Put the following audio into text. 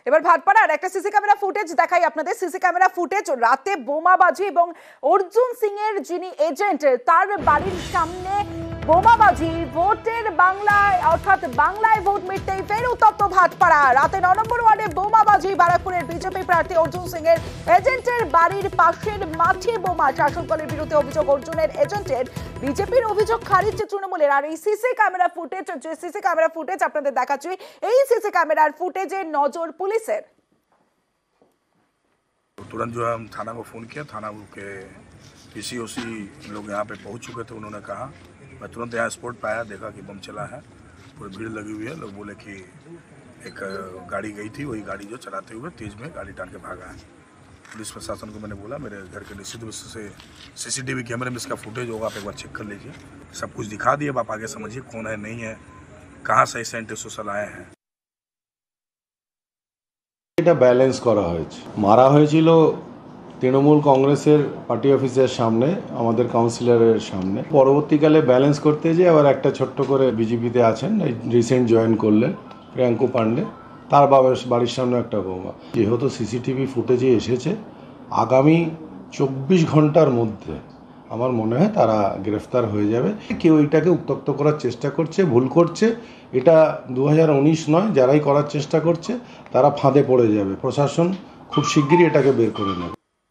এবার ভাটপাড়ার একটা CC camera footage দেখাই আপনাদের। সিসি ক্যামেরা ফুটেজ, রাতে বোমাবাজি এবং অর্জুন সিং এর যিনি এজেন্ট তার বাড়ির সামনে বোমাবাজি। ভোটের বাংলায় অর্থাৎ বাংলায় ভোট মিটতেই ফের উত্তপ্ত ভাটপাড়া। রাতে 9 নম্বর ওয়ার্ডে বোমাবাজি। ব্যারাকপুরের বিজেপি প্রার্থী অর্জুন সিং এর এজেন্টের বাড়ির পাশের মাঠে বোমা। শাসক দলের বিরুদ্ধে অভিযোগ অর্জুনের এজেন্টের, বিজেপির অভিযোগ খারিজ তৃণমূলের। আর এই সিসি ক্যামেরা ফুটেজ, যে সিসি ক্যামেরা ফুটেজ আপনাদের দেখাচ্ছি, এই সিসি कैमरा फुटेजे नजर पुलिस। तुरंत जो है हम थाना को फ़ोन किया, थाना के पीसीओसी लोग यहाँ पे पहुँच चुके थे। उन्होंने कहा, मैं तुरंत यहाँ स्पॉट पे आया, देखा कि बम चला है, पूरी भीड़ लगी हुई है। लोग बोले कि एक गाड़ी गई थी, वही गाड़ी जो चलाते हुए तेज़ में गाड़ी टाल के भागा है। पुलिस प्रशासन को मैंने बोला मेरे घर के निश्चित रूप से सीसीटीवी कैमरे में इसका फुटेज होगा, आप एक बार चेक कर लीजिए। सब कुछ दिखा दिए, आप आगे समझिए कौन है नहीं है, कहाँ से एंटी सोशल आए हैं। এটা ব্যালেন্স করা হয়েছে। মারা হয়েছিল তৃণমূল কংগ্রেসের পার্টি অফিসের সামনে, আমাদের কাউন্সিলরের সামনে। পরবর্তীকালে ব্যালেন্স করতে যে আবার একটা ছোট্ট করে বিজেপিতে আছেন, রিসেন্ট জয়েন করলেন প্রিয়াঙ্কু পান্ডে, তার বাড়ির সামনে একটা বোমা। যেহেতু সিসিটিভি ফুটেজে এসেছে, আগামী 24 ঘন্টার মধ্যে আমার মনে হয় তারা গ্রেফতার হয়ে যাবে। কেউ এটাকে উত্তপ্ত করার চেষ্টা করছে, ভুল করছে। এটা 2019 নয়, যারাই করার চেষ্টা করছে তারা ফাঁদে পড়ে যাবে। প্রশাসন খুব শিগগিরই এটাকে বের করে নেবে।